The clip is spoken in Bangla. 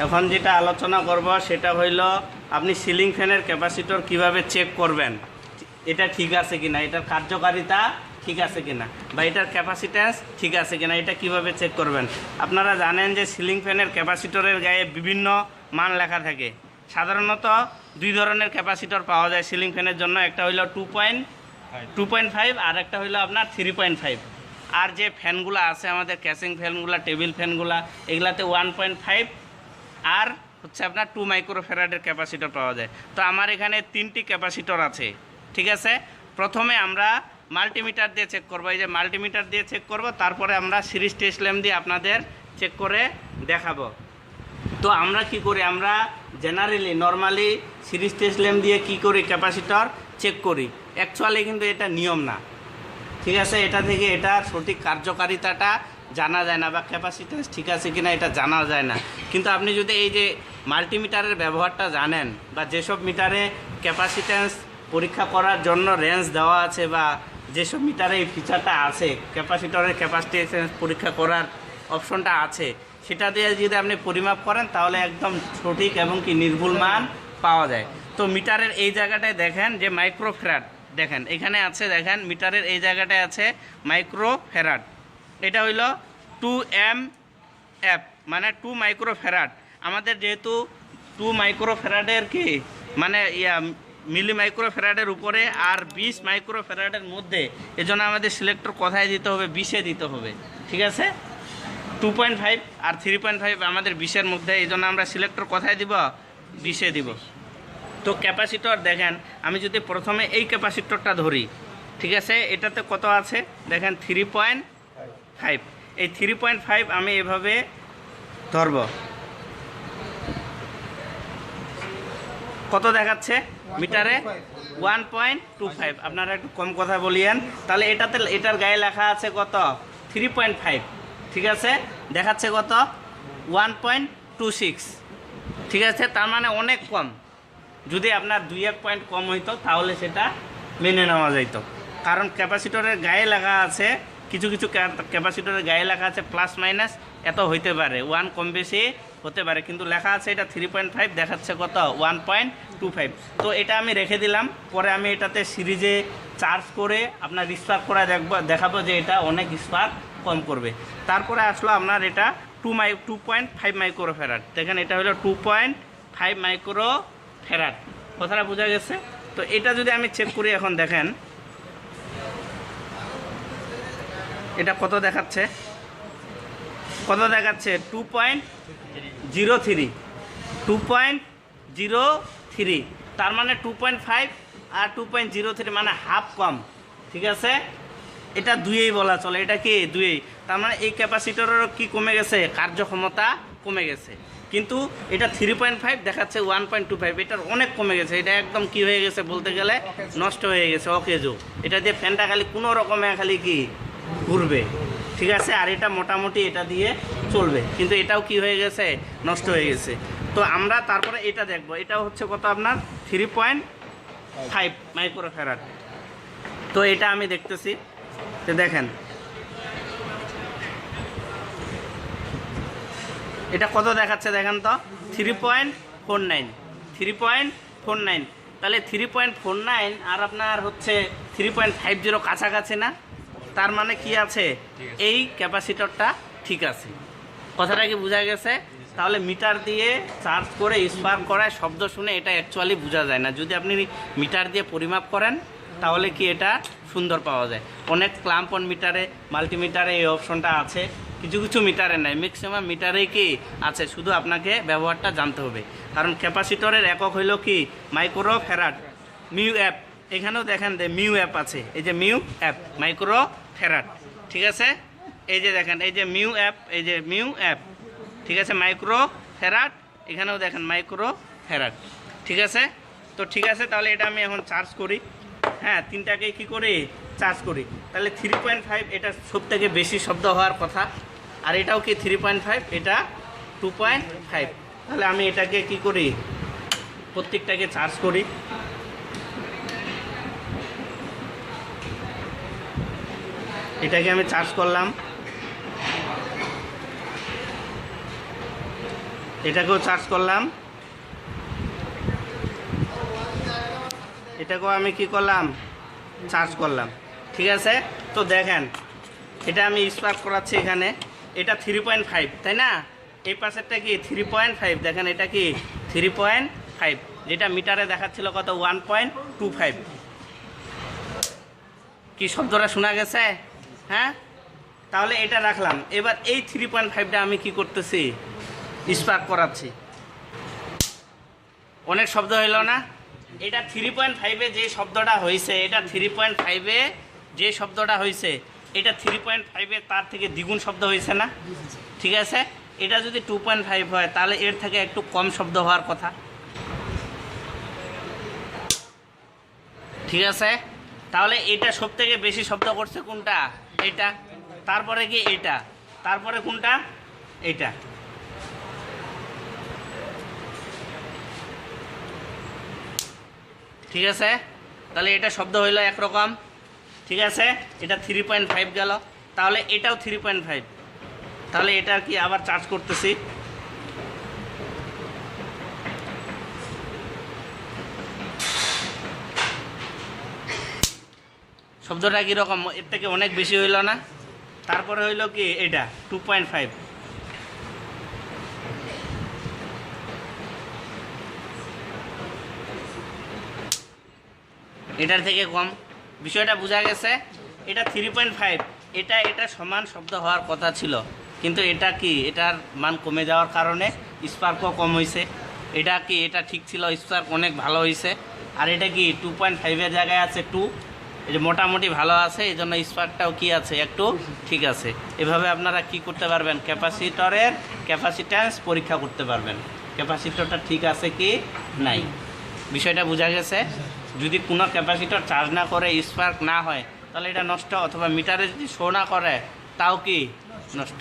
এখন যেটা আলোচনা করব সেটা হইল আপনি সিলিং ফ্যানের ক্যাপাসিটর কিভাবে চেক করবেন, এটা ঠিক আছে কিনা, এটার কার্যকারিতা ঠিক আছে কিনা, বা এটার ক্যাপাসিট্যান্স ঠিক আছে কিনা, এটা কিভাবে চেক করবেন। আপনারা জানেন যে সিলিং ফ্যানের ক্যাপাসিটরের গায়ে বিভিন্ন মান লেখা থাকে। সাধারণত দুই ধরনের ক্যাপাসিটর পাওয়া যায় সিলিং ফ্যানের জন্য, একটা হইল 2.5 আর একটা হইল আপনার 3.5। আর যে ফ্যানগুলো আছে আমাদের ক্যাসিং ফ্যানগুলো, টেবিল ফ্যানগুলো, এগুলাতে 1.5 আর হচ্ছে আপনার 2 মাইক্রোফ্যারাডের ক্যাপাসিটর পাওয়া যায়। তো আমার এখানে 3টি ক্যাপাসিটর আছে, ঠিক আছে। প্রথমে আমরা মাল্টিমিটার দিয়ে চেক করব, এই যে মাল্টিমিটার দিয়ে চেক করব, তারপরে আমরা সিরিজ টেস্ট ল্যাম্প দিয়ে আপনাদের চেক করে দেখাবো। তো আমরা কি করি, আমরা generally normally series test lamp দিয়ে কি করি, ক্যাপাসিটর চেক করি। অ্যাকচুয়ালি কিন্তু এটা নিয়ম না, ঠিক আছে। এটা থেকে এটার সঠিক কার্যকারিতাটা জানা যায় না, বা ক্যাপাসিট্যান্স ঠিক আছে কিনা এটা জানা যায় না। কিন্তু আপনি যদি এই যে মাল্টিমিটারের ব্যবহারটা জানেন, বা যেসব মিটারে ক্যাপাসিট্যান্স পরীক্ষা করার জন্য রেঞ্জ দেওয়া আছে, বা যেসব মিটারে এই ফিচারটা আছে, ক্যাপাসিটরের ক্যাপাসিট্যান্স পরীক্ষা করার অপশনটা আছে, সেটা দিয়ে যদি আপনি পরিমাপ করেন তাহলে একদম সঠিক এবং কি নির্ভুল মান পাওয়া যায়। তো মিটারের এই জায়গাটায় দেখেন যে মাইক্রোফ্যারাড, দেখেন এখানে আছে, দেখেন মিটারের এই জায়গাটায় আছে মাইক্রোফ্যারাড। এটা হইল 2mF, মানে 2 মাইক্রোফ্যারাড। আমাদের যেহেতু 2 মাইক্রোফ্যারাডের কি মানে মিলি মাইক্রোফ্যারাডের উপরে আর 20 মাইক্রোফ্যারাডের মধ্যে, এজন্য আমাদের সিলেক্টর কোথায় দিতে হবে, 20-এ দিতে হবে, ঠিক আছে। 2.5 আর 3.5 আমাদের 20-এর মধ্যে, এই জন্য আমরা সিলেক্টর কোথায় দিব, 20-এ দিব। তো ক্যাপাসিটর দেখেন, আমি যদি প্রথমে এই ক্যাপাসিটরটা ধরি, ঠিক আছে, এটাতে কত আছে দেখেন 3.5। এই 3.5 আমি এভাবে ধরব, কত দেখাচ্ছে মিটারে 1.25। আপনারা একটু কম কথা বলিয়েন, তাহলে এটার গায়ে লেখা আছে কত 3.5, ঠিক আছে, দেখাচ্ছে কত 1.26, ঠিক আছে। তার মানে অনেক কম। যদি আপনার 2-1 পয়েন্ট কম হইতো তাহলে সেটা মেনে নেওয়া যাইত, কারণ ক্যাপাসিটরের গায়ে লেখা আছে, কিছু কিছু ক্যাপাসিটরের গায়ে লেখা আছে প্লাস মাইনাস এত হইতে পারে, 1 কম বেশি হতে পারে, কিন্তু লেখা আছে এটা 3.5, দেখাচ্ছে কত 1.25। তো এটা আমি রেখে দিলাম, পরে আমি এটাতে সিরিজে চার্জ করে আপনার স্পার্ক করে দেখাবো যে এটা অনেক স্পার্ক কম করবে। তারপরে আসলো আপনার এটা 2.5 মাইক্রোফ্যারাড, দেখেন এটা হলো 2.5 মাইক্রোফ্যারাড, কথাটা বোঝা গেছে। তো এটা যদি আমি চেক করি, এখন দেখেন এটা কত দেখাচ্ছে, 2.03, তার মানে 2.5 আর 2.03 মানে হাফ কম, ঠিক আছে। এটা 2-এই বলা চলে, এটা কি 2-এই, তার মানে এই ক্যাপাসিটরেরও কি কমে গেছে, কার্যক্ষমতা কমে গেছে। কিন্তু এটা 3.5 দেখাচ্ছে 1.25, এটার অনেক কমে গেছে, এটা একদম কি হয়ে গেছে বলতে গেলে নষ্ট হয়ে গেছে, অকেজো। এটা দিয়ে ফ্যানটা খালি কোনো রকমে খালি কি ঘুরবে, ঠিক আছে। আর এটা মোটামুটি এটা দিয়ে চলবে, কিন্তু এটাও কি হয়ে গেছে, নষ্ট হয়ে গেছে। তো আমরা তারপরে এটা দেখব, এটা হচ্ছে কত আপনার 3.5 মাইক্রোফ্যারাড। তো এটা আমি দেখতেছি, তো দেখেন এটা কত দেখাচ্ছে, দেখেন তো 3.49, তাহলে 3.49 আর আপনার হচ্ছে 3.50 কাছাকাছি না, তার মানে কি আছে, এই ক্যাপাসিটরটা ঠিক আছে। কথাটা কি বোঝা গেছে? তাহলে মিটার দিয়ে চার্জ করে স্পার্ক করায় শব্দ শুনে এটা অ্যাকচুয়ালি বোঝা যায় না। যদি আপনি মিটার দিয়ে পরিমাপ করেন তাহলে কি এটা সুন্দর পাওয়া যায়। অনেক ক্লাম্প অন মিটারে, মাল্টিমিটারে এই অপশনটা আছে, কিছু কিছু মিটারে নাই, ম্যাক্সিমাম মিটারেই কি আছে, শুধু আপনাকে ব্যবহারটা জানতে হবে। কারণ ক্যাপাসিটরের একক হইল কি মাইক্রোফ্যারাড, মিউ অ্যাপ, এখানেও দেখেন যে মিউ অ্যাপ আছে, এই যে মিউ অ্যাপ মাইক্রোফ্যারাড, ঠিক আছে। এই যে দেখেন এই যে মিউ অ্যাপ, এই যে মিউ অ্যাপ, ঠিক আছে, মাইক্রোফ্যারাড, এখানেও দেখেন মাইক্রোফ্যারাড, ঠিক আছে। তো ঠিক আছে, তাহলে এটা আমি এখন চার্জ করি, হ্যাঁ, তিনটাকে কি করি চার্জ করি। তাহলে 3.5 এটা সব থেকে বেশি শব্দ হওয়ার কথা, আর এটাও কি 3.5, এটা 2.5। তাহলে আমি এটাকে কি করি, প্রত্যেকটাকে চার্জ করি। এটাকে আমি চার্জ করলাম, এটাকেও চার্জ করলাম, এটাকেও আমি কি করলাম, চার্জ করলাম। ঠিক আছে, তো দেখেন এটা আমি স্পার্ক করাচ্ছি এখানে, এটা 3.5 তাই না, এই পাশেরটা কি 3.5, দেখেন এটা কি 3.5, যেটা মিটারে দেখাচ্ছিল কত 1.25। কি শব্দটা শোনা গেছে? হ্যাঁ, তাহলে এটা রাখলাম। এবার এই 3.5টা আমি কি করতেছি, স্পার্ক করাচ্ছি। অনেক শব্দ হইল না? এটা 3.5-এ যে শব্দটা হয়েছে, এটা 3.5-এ যে শব্দটা হয়েছে, এটা 3.5-এ তার থেকে দ্বিগুণ শব্দ হয়েছে না? ঠিক আছে, এটা যদি 2.5 হয় তাহলে এর থেকে একটু কম শব্দ হওয়ার কথা। ঠিক আছে, তাহলে এটা সব থেকে বেশি শব্দ করছে কোনটা? এটা। তারপরে কি এটা, তারপরে কোনটা? এটা। ঠিক আছে, তাহলে এটা শব্দ হইল একরকম। ঠিক আছে, এটা 3.5 গেল, তাহলে এটাও 3.5। তাহলে এটা কি আবার চার্জ করতেছি। শব্দটা কীরকম, এর থেকে অনেক বেশি হইল না? তারপরে হইল কি এটা 2.5। এটার থেকে কম। বিষয়টা বোঝা গেছে? এটা 3.5, এটা সমান শব্দ হওয়ার কথা ছিল, কিন্তু এটা কি এটার মান কমে যাওয়ার কারণে স্পার্কও কম হয়েছে। এটা কি এটা ঠিক ছিল, স্পার্ক অনেক ভালো হয়েছে। আর এটা কি 2.5-এর জায়গায় আছে 2, এটা মোটামুটি ভালো আছে, এই জন্য স্পার্কটাও কি আছে, একটু ঠিক আছে। এভাবে আপনারা কি করতে পারবেন, ক্যাপাসিটরের ক্যাপাসিট্যান্স পরীক্ষা করতে পারবেন, ক্যাপাসিটরটা ঠিক আছে কি নাই। বিষয়টা বোঝা গেছে? যদি কোনো ক্যাপাসিটর চার্জ না করে, স্পার্ক না হয়, তাহলে এটা নষ্ট, অথবা মিটারে যদি শো না করে তাও কি নষ্ট।